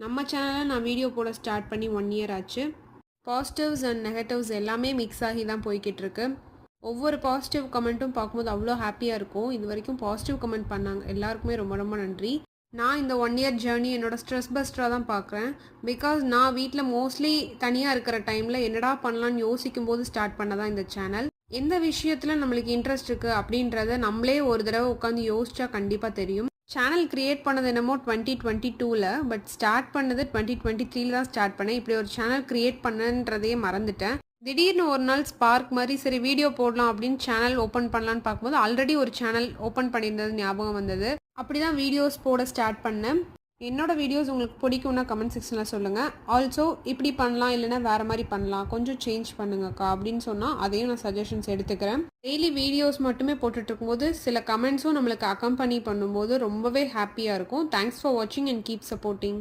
நம்ம சேனலில் நான் வீடியோ போட ஸ்டார்ட் பண்ணி 1 இயர் ஆச்சு. பாசிட்டிவ்ஸ் அண்ட் நெகட்டிவ்ஸ் எல்லாமே மிக்ஸ் ஆகி தான் போய்கிட்டு இருக்கு. ஒவ்வொரு பாசிட்டிவ் கமெண்ட்டும் பார்க்கும்போது அவ்வளோ ஹாப்பியாக இருக்கும். இது வரைக்கும் பாசிட்டிவ் கமெண்ட் பண்ணாங்க எல்லாருக்குமே ரொம்ப ரொம்ப நன்றி. நான் இந்த 1 இயர் ஜேர்னி என்னோட ஸ்ட்ரெஸ் பஸ்டராக தான் பார்க்குறேன். பிகாஸ் நான் வீட்டில் மோஸ்ட்லி தனியாக இருக்கிற டைமில் என்னடா பண்ணலான்னு யோசிக்கும் போது ஸ்டார்ட் பண்ணதான் இந்த சேனல். எந்த விஷயத்தில் நம்மளுக்கு இன்ட்ரெஸ்ட் இருக்குது அப்படின்றத நம்மளே ஒரு தடவை உட்காந்து யோசிச்சா கண்டிப்பாக தெரியும். சேனல் கிரியேட் பண்ணது என்னமோ 2022ல், பட் ஸ்டார்ட் பண்ணது 2023ல் தான் ஸ்டார்ட் பண்ணேன். இப்படி ஒரு சேனல் கிரியேட் பண்ணன்றதையே மறந்துட்டேன். திடீர்னு ஒரு நாள் ஸ்பார்க் மாதிரி சரி வீடியோ போடலாம் அப்படின்னு சேனல் ஓப்பன் பண்ணலான்னு பார்க்கும்போது ஆல்ரெடி ஒரு சேனல் ஓப்பன் பண்ணியிருந்தது ஞாபகம் வந்தது. அப்படி தான் வீடியோஸ் போட ஸ்டார்ட் பண்ணேன். என்னோட வீடியோஸ் உங்களுக்கு பிடிக்கும்னா கமெண்ட் செக்ஷனில் சொல்லுங்கள். ஆல்சோ இப்படி பண்ணலாம் இல்லைன்னா வேறு மாதிரி பண்ணலாம், கொஞ்சம் சேஞ்ச் பண்ணுங்கக்கா அப்படின்னு சொன்னால் அதையும் நான் சஜஷன்ஸ் எடுத்துக்கிறேன். டெய்லி வீடியோஸ் மட்டுமே போட்டுட்ருக்கும்போது சில கமெண்ட்ஸும் நம்மளுக்கு அக்கம்பனி பண்ணும்போது ரொம்பவே ஹாப்பியாக இருக்கும். தேங்க்ஸ் ஃபார் வாட்சிங் அண்ட் கீப் சப்போர்ட்டிங்.